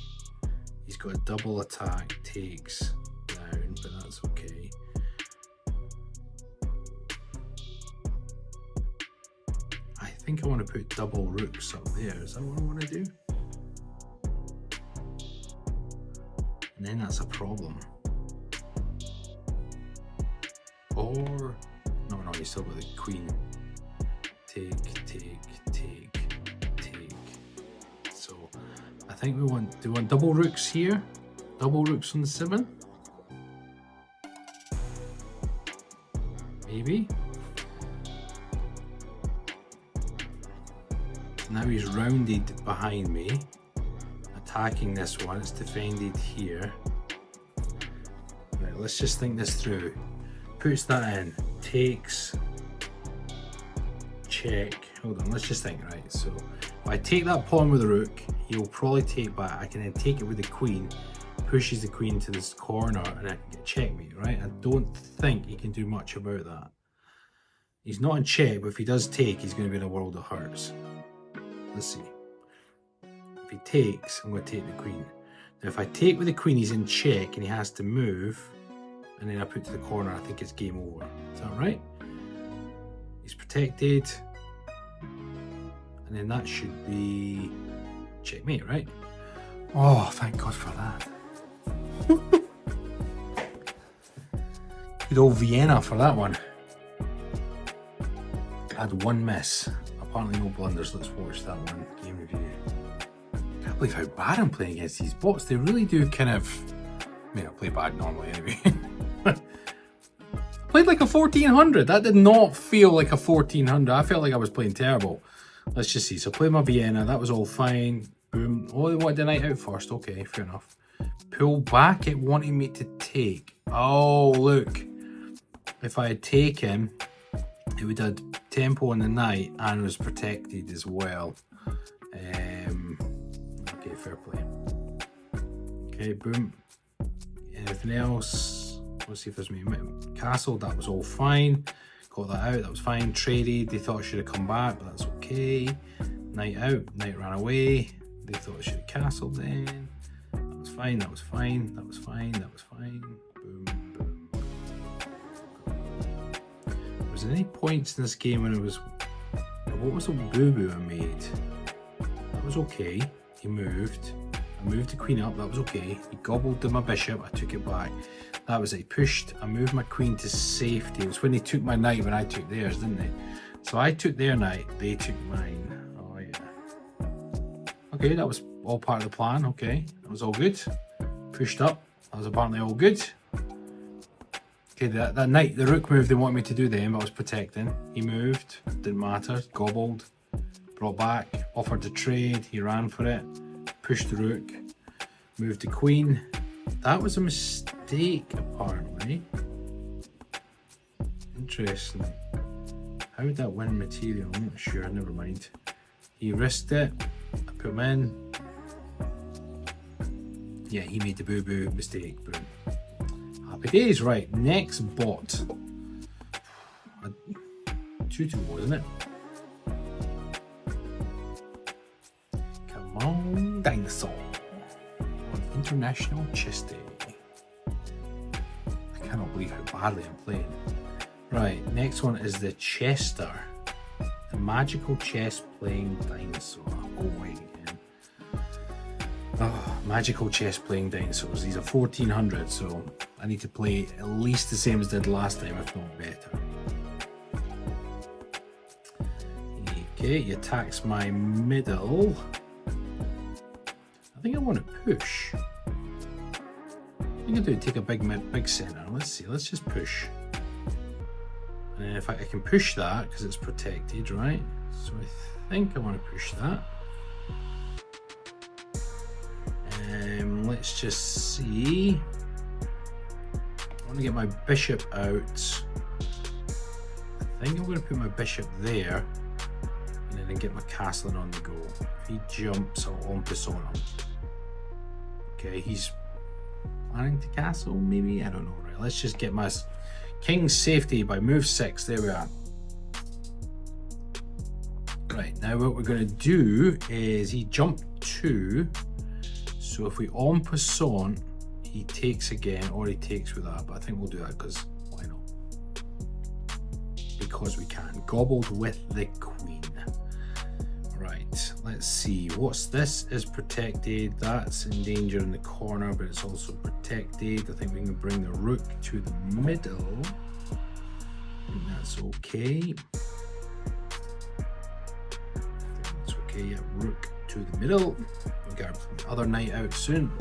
He's got a double attack, takes down, but that's okay. I think I want to put double rooks up there. Is that what I want to do? And then that's a problem. Or no, you still got the queen. Take. So I think do we want double rooks here? Double rooks on the 7? Maybe. Now he's rounded behind me, attacking this one. It's defended here. Right, let's just think this through. Puts that in, takes, check. Hold on, let's just think, right? So if I take that pawn with the rook, he'll probably take back. I can then take it with the queen, pushes the queen to this corner, and I can get checkmate, right? I don't think he can do much about that. He's not in check, but if he does take, he's going to be in a world of hurts. Let's see. If he takes, I'm going to take the queen. Now if I take with the queen, he's in check and he has to move. And then I put to the corner, I think it's game over. Is that right? He's protected. And then that should be checkmate, right? Oh, thank God for that. Good old Vienna for that one. Had one miss. Apparently no blunders. Let's watch that one. Game review. I can't believe how bad I'm playing against these bots. They really do kind of... I mean, I play bad normally anyway. Played like a 1400. That did not feel like a 1400. I felt like I was playing terrible. let's just see. So play my Vienna, that was all fine. Boom. Oh, they wanted the knight out first. Okay, fair enough. Pull back, it wanted me to take. Oh, look. If I had taken, it would have tempo on the knight and was protected as well. Okay, fair play. Okay, boom. Anything else? Let's see if there's me. Castle, that was all fine. Got that out, that was fine. Traded, they thought I should have come back, but that's okay. Knight out, knight ran away. They thought I should have castled then. That was fine, that was fine, that was fine, that was fine. Boom, boom. Was there any points in this game when it was... What was the boo-boo I made? That was okay. He moved. I moved the queen up, that was okay. He gobbled my bishop, I took it back. That was it. He pushed, I moved my queen to safety. It was when they took my knight when I took theirs, didn't they? So I took their knight, they took mine. Oh yeah. Okay, that was all part of the plan, okay. That was all good. Pushed up, that was apparently all good. Okay, that knight, the rook move they wanted me to do then, but I was protecting. He moved, didn't matter, gobbled, brought back, offered to trade, he ran for it. Pushed the rook, moved the queen. That was a mistake, apparently. Interesting. How would that win material? I'm not sure, never mind. He risked it, I put him in. Yeah, he made the boo-boo mistake, boom. Happy days, right, next bot. 2-2, wasn't it? Come on, Dinosaur. On International Chess Day. I cannot believe how badly I'm playing. Right, next one is the Chester. The magical chess playing dinosaur. Oh, wait again. Oh, magical chess playing dinosaurs. These are 1400, so I need to play at least the same as I did last time, if not better. Okay, he attacks my middle. I think I want to push. I think I do take a big center. Let's see, let's just push. And then if I can push that because it's protected, right? So I think I want to push that. Let's just see. I want to get my bishop out. I think I'm going to put my bishop there and then get my castling on the go. If he jumps, I'll en passant him. Okay, he's planning to castle, maybe? I don't know. Right, let's just get my king's safety by move 6. There we are. Right, now what we're going to do is he jumped 2. So if we en passant, he takes again, or he takes with that. But I think we'll do that because why not? Because we can. Gobbled with the queen. Right, let's see. What's this is protected. That's in danger in the corner, but it's also protected. I think we can bring the rook to the middle. I think that's okay. That's okay, yeah, rook to the middle. We'll get our other knight out soon.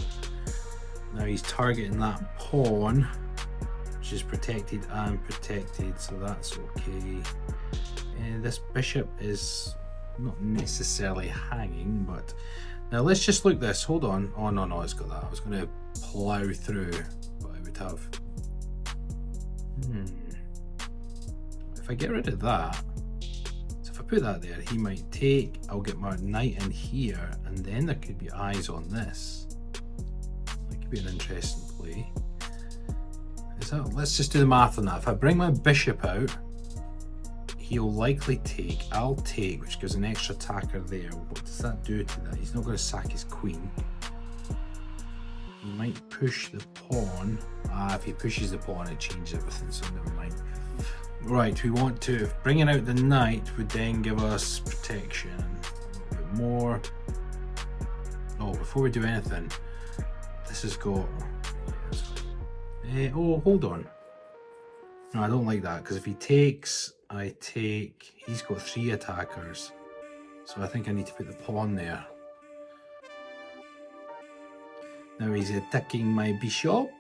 Now he's targeting that pawn, which is protected and protected, so that's okay. And this bishop is not necessarily hanging, but now let's just look this. Hold on. Oh no, it's got that. I was going to plow through, but I would have. If I get rid of that, so if I put that there, he might take. I'll get my knight in here, and then there could be eyes on this. That could be an interesting play. Let's just do the math on that. If I bring my bishop out, he'll likely take. I'll take, which gives an extra attacker there. What does that do to that? He's not going to sack his queen. He might push the pawn. If he pushes the pawn, it changes everything, so never mind. Right, we want to, bringing out the knight would then give us protection a little bit more. Oh, before we do anything, this has got, oh, hold on. No, I don't like that, because if he takes, I take, he's got 3 attackers. So I think I need to put the pawn there. Now he's attacking my bishop,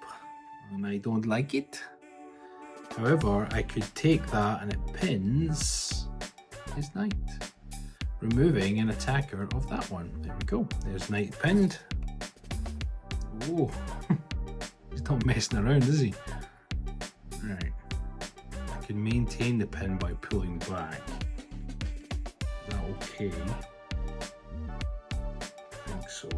and I don't like it. However, I could take that and it pins his knight. removing an attacker of that one. There we go. There's knight pinned. Oh, he's not messing around, is he? Right. I can maintain the pin by pulling back. Is that okay? I think so.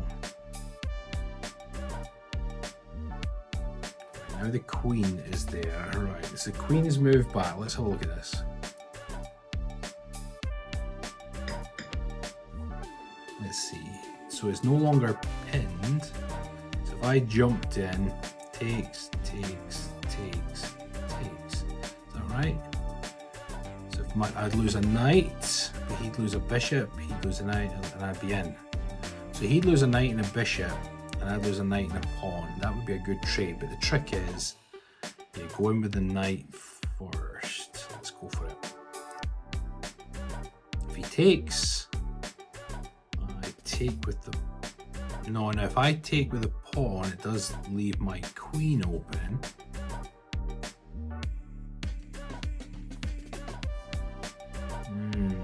Now the queen is there. Right, so the queen is moved back. Let's have a look at this. Let's see. So it's no longer pinned. So if I jumped in, takes. Is that right? So if I'd lose a knight, but he'd lose a bishop, he'd lose a knight, and I'd be in. So he'd lose a knight and a bishop, and I'd lose a knight and a pawn. That would be a good trade, but the trick is, you go in with the knight first. Let's go for it. If he takes, I take with the... No, now if I take with a pawn, it does leave my queen open. I'm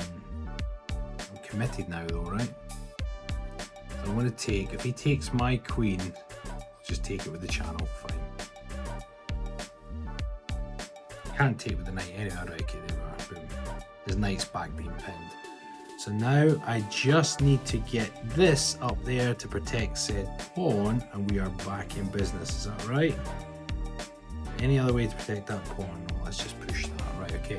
committed now though, right? So I'm going to take, if he takes my queen, just take it with the channel, fine. Can't take with the knight anyway, right, okay, there we are, boom. His knight's back being pinned. So now I just need to get this up there to protect said pawn, and we are back in business, is that right? Any other way to protect that pawn? No, let's just push that, right, okay.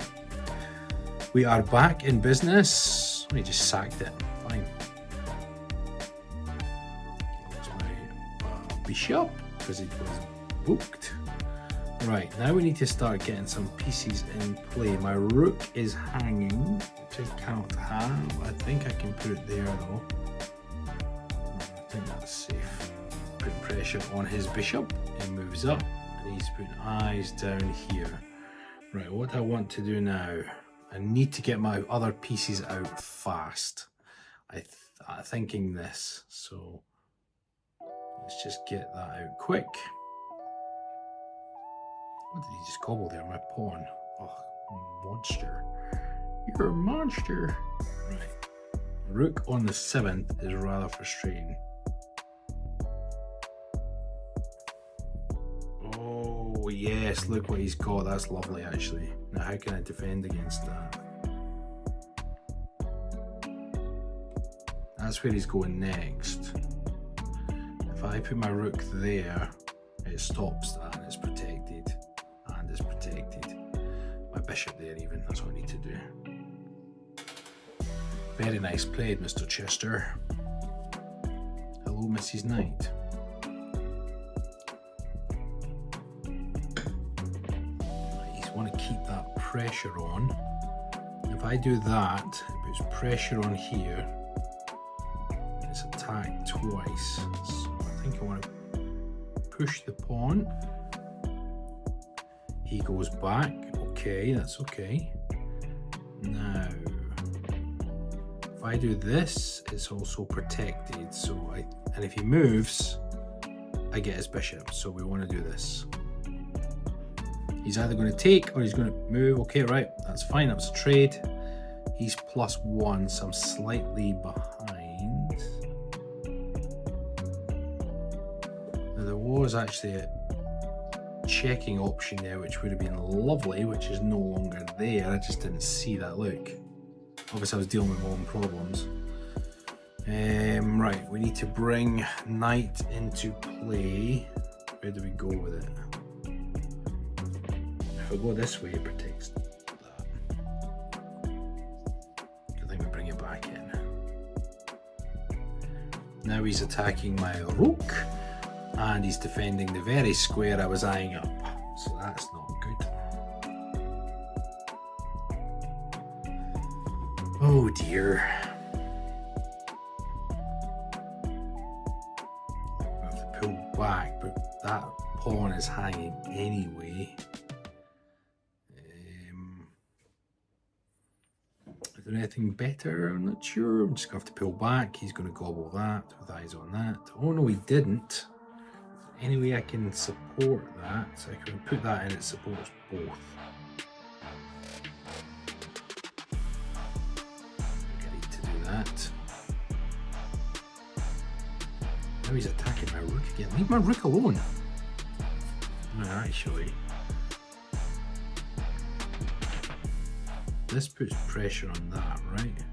We are back in business. We just sacked it, fine. That's my bishop, because it was booked. Right, now we need to start getting some pieces in play. My rook is hanging, which I can't have. I think I can put it there though. I think that's safe. Put pressure on his bishop. He moves up and he's putting eyes down here. Right, what I want to do now, I need to get my other pieces out fast. I'm thinking this, so let's just get that out quick. What did he just gobble there? My pawn. Oh, monster. You're a monster. Right. Rook on the 7th is rather frustrating. Oh, yes. Look what he's got. That's lovely, actually. Now, how can I defend against that? That's where he's going next. If I put my rook there, it stops that and it's protected. Protected. My bishop there even, that's what I need to do. Very nice played, Mr. Chester. Hello, Mrs. Knight. I just want to keep that pressure on. If I do that, it puts pressure on here. It's attacked twice. So I think I want to push the pawn. He goes back, okay, that's okay. Now, if I do this, it's also protected, so and if he moves, I get his bishop, so we want to do this. He's either going to take or he's going to move, okay, right, that's fine, that was a trade. He's +1, so I'm slightly behind. Now there was actually a checking option there which would have been lovely, which is no longer there. I just didn't see that. Look, obviously I was dealing with my own problems. Right, we need to bring knight into play. Where do we go with it? If we go this way, it protects that. I think we bring it back in. Now he's attacking my rook, and he's defending the very square I was eyeing up, so that's not good. Oh dear. I have to pull back, but that pawn is hanging anyway. Is there anything better? I'm not sure. I'm just going to have to pull back. He's going to gobble that with eyes on that. Oh no, he didn't. Any way I can support that, so I can put that in, it supports both. I need to do that. Now he's attacking my rook again. Leave my rook alone. No, actually. This puts pressure on that, right?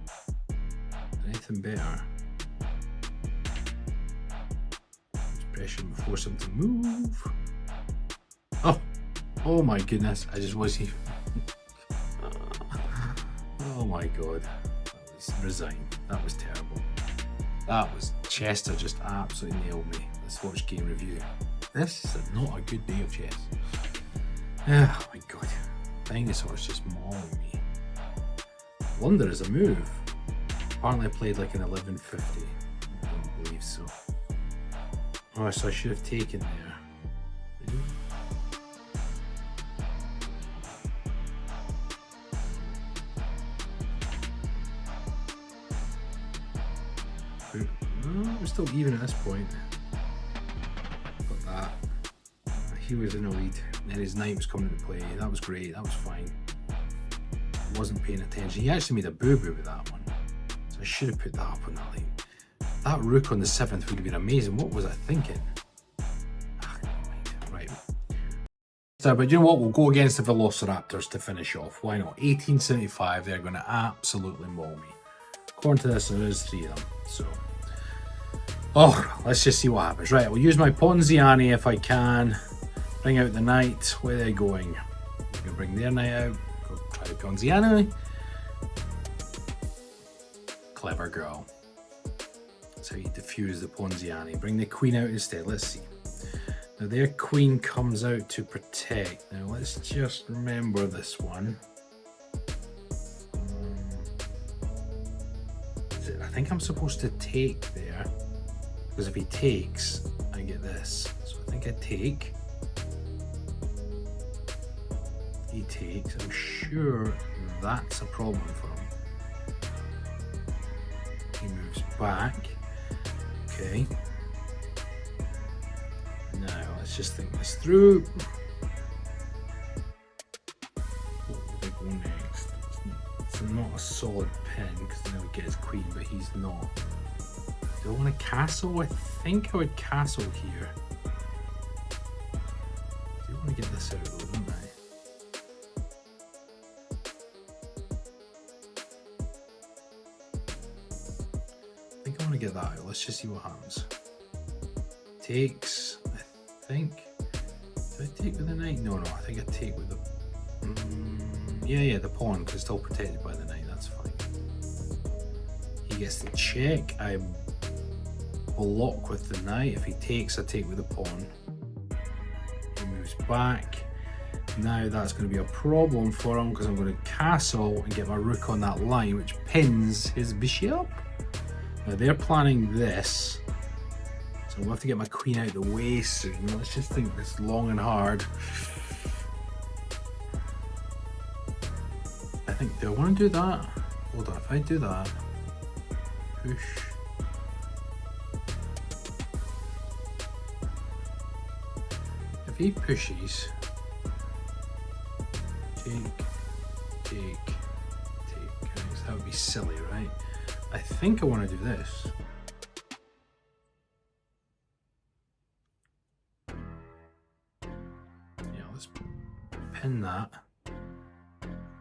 Anything better? Puts pressure before something to move. Oh! Oh my goodness, I just wasn't even... Oh my god. That was resigned. That was terrible. That was... Chester just absolutely nailed me. Let's watch game review. This is not a good day of chess. Oh my god. Dinosaurs just mauling me. Blunder is a move. Apparently I played like an 1150. I don't believe so. Oh, so I should have taken there. Really? Oh, we're still even at this point. Got that. He was in the lead, and his knight was coming into play. That was great. That was fine. Wasn't paying attention. He actually made a boo-boo with that one, so I should have put that up on that line. That rook on the 7th would have been amazing. What was I thinking? Right. So, but you know what? We'll go against the Velociraptors to finish off. Why not? 1875. They're going to absolutely maul me. According to this, there is 3 of them. So, oh, let's just see what happens. Right, we'll use my Ponziani if I can. Bring out the knight. Where are they going? I'm going to bring their knight out. Go try the Ponziani. Clever girl. That's how you defuse the Ponziani. Bring the queen out instead. Let's see. Now their queen comes out to protect. Now let's just remember this one. I think I'm supposed to take there. Because if he takes, I get this. So I think I take. He takes. I'm sure that's a problem for him. He moves back. Okay. Now let's just think this through. What would I go next? It's not a solid pin because then I would get his queen, but he's not. Do I want a castle? I think I would castle here. I do want to get this out though, don't I? I think I want to get that out. Let's just see what happens. Takes, I think. Do I take with the knight? No, I think I take with the... yeah, the pawn, because it's still protected by the knight. That's fine. He gets the check. I block with the knight. If he takes, I take with the pawn. He moves back. Now that's going to be a problem for him because I'm going to castle and get my rook on that line, which pins his bishop. Now they're planning this, so I'll have to get my queen out of the way soon. Let's just think this long and hard. I think, do I want to do that? Hold on, if I do that, push. If he pushes, take, that would be silly, right? I think I want to do this. Yeah, let's pin that.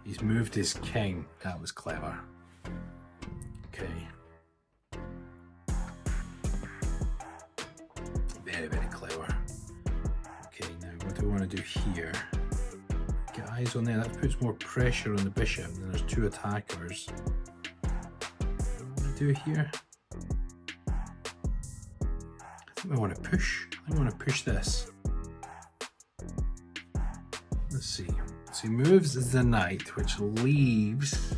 He's moved his king. That was clever. Okay. Very, very clever. Okay, now what do I want to do here? Get eyes on there. That puts more pressure on the bishop. And then there's 2 attackers. Do here. I think I want to push. I want to push this. Let's see. So he moves the knight, which leaves,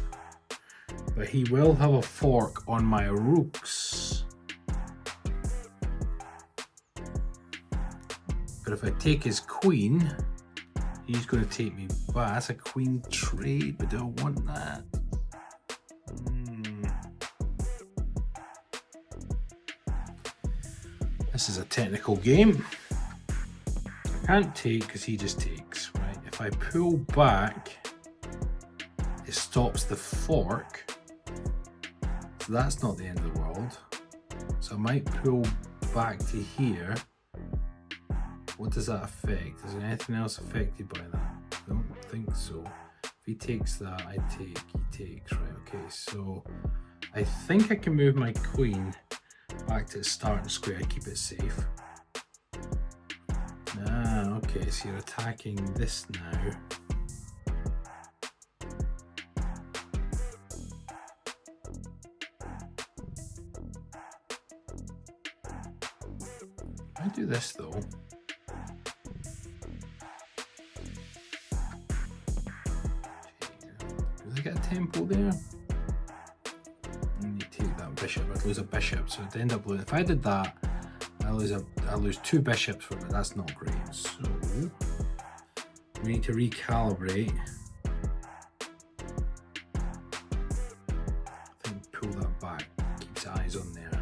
but he will have a fork on my rooks. But if I take his queen, he's going to take me back. That's a queen trade, but do I want that? This is a technical game. I can't take because he just takes, right? If I pull back, it stops the fork. So that's not the end of the world. So I might pull back to here. What does that affect? Is there anything else affected by that? I don't think so. If he takes that, I take, he takes, right, okay. So I think I can move my queen back to the starting square, keep it safe. Ah, okay, so you're attacking this now. I do this though. Do they get a tempo there? And you take that bishop, I'd lose a bishop, so it'd end up losing. If I did that, I lose 2 bishops from it. That's not great. So we need to recalibrate. I think pull that back, keeps eyes on there.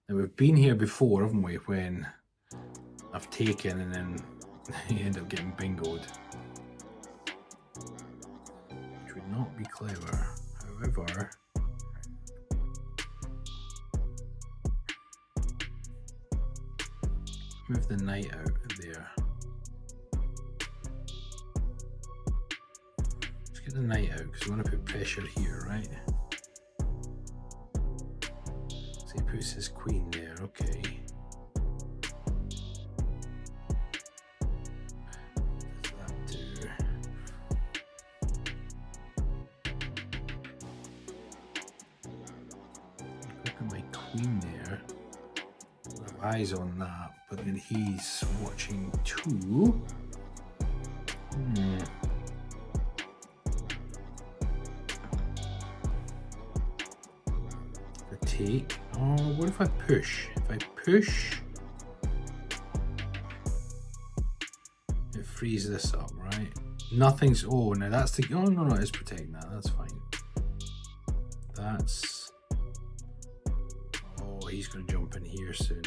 Now we've been here before, haven't we? When I've taken and then you end up getting bingoed, which would not be clever. However, move the knight out there. Let's get the knight out because we want to put pressure here, right? So he puts his queen there, okay. What does that do? Look at my queen there. I have eyes on that. But then he's watching too. The take. Oh, what if I push? If I push, it frees this up, right? Nothing's. Oh, now that's the. Oh no, it's protecting that. That's fine. That's. Oh, he's gonna jump in here soon.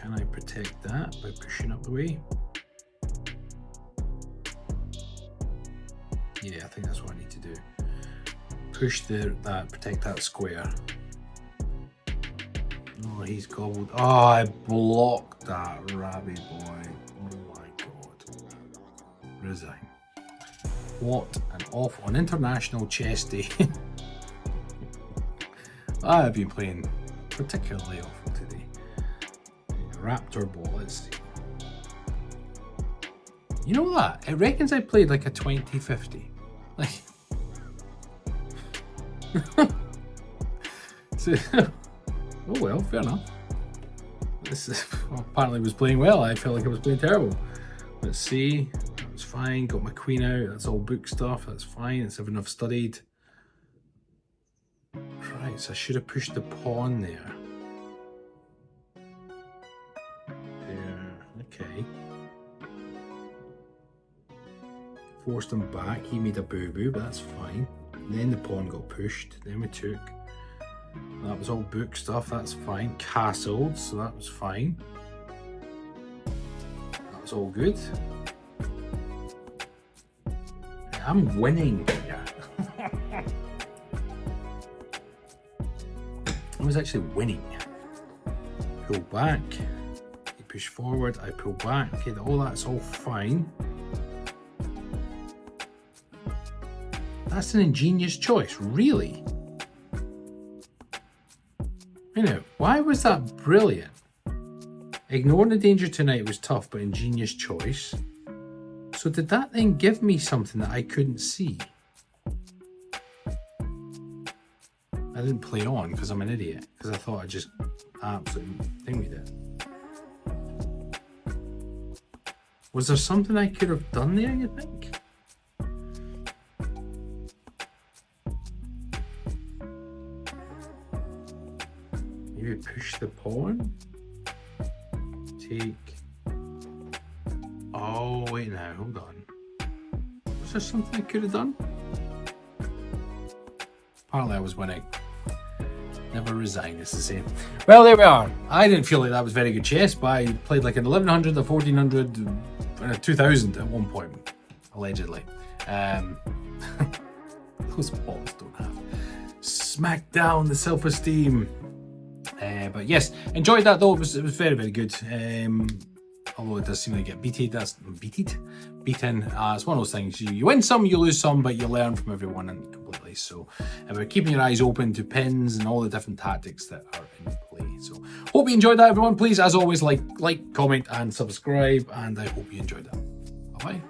Can I protect that by pushing up the way? Yeah, I think that's what I need to do. Push protect that square. Oh, he's gobbled. Oh, I blocked that, Rabby boy. Oh my god. Resign. What an international chess day. I have been playing particularly awful today. Raptor ball, let's see. You know that? It reckons I played like a 20-50. Like so, oh well, fair enough. This is, well, apparently was playing well. I felt like I was playing terrible. Let's see. That was fine. Got my queen out. That's all book stuff. That's fine. It's everything I've studied. Right, so I should have pushed the pawn there. Okay. Forced him back. He made a boo-boo, but that's fine. And then the pawn got pushed. Then we took. That was all book stuff. That's fine. Castled, so that was fine. That was all good. I'm winning here. I was actually winning. Pull back. Push forward, I pull back. Okay, all that's all fine. That's an ingenious choice, really. You know, why was that brilliant? Ignoring the danger tonight was tough, but ingenious choice. So did that then give me something that I couldn't see? I didn't play on because I'm an idiot, because I thought I just absolutely thing with it. Was there something I could have done there, you think? Maybe push the pawn? Take... Oh, wait now, hold on. Was there something I could have done? Apparently I was winning. Never resign, is the same. Well, there we are. I didn't feel like that was very good chess, but I played like an 1100, a 1400, and a 2000 at one point, allegedly. Those balls don't have. Smack down the self-esteem. But yes, enjoyed that though. It was very, very good. Although it does seem like get beaten. It's one of those things. You win some, you lose some, but you learn from everyone and completely. So we're keeping your eyes open to pins and all the different tactics that are in play. So hope you enjoyed that, everyone. Please, as always, like, comment, and subscribe. And I hope you enjoyed that. Bye bye.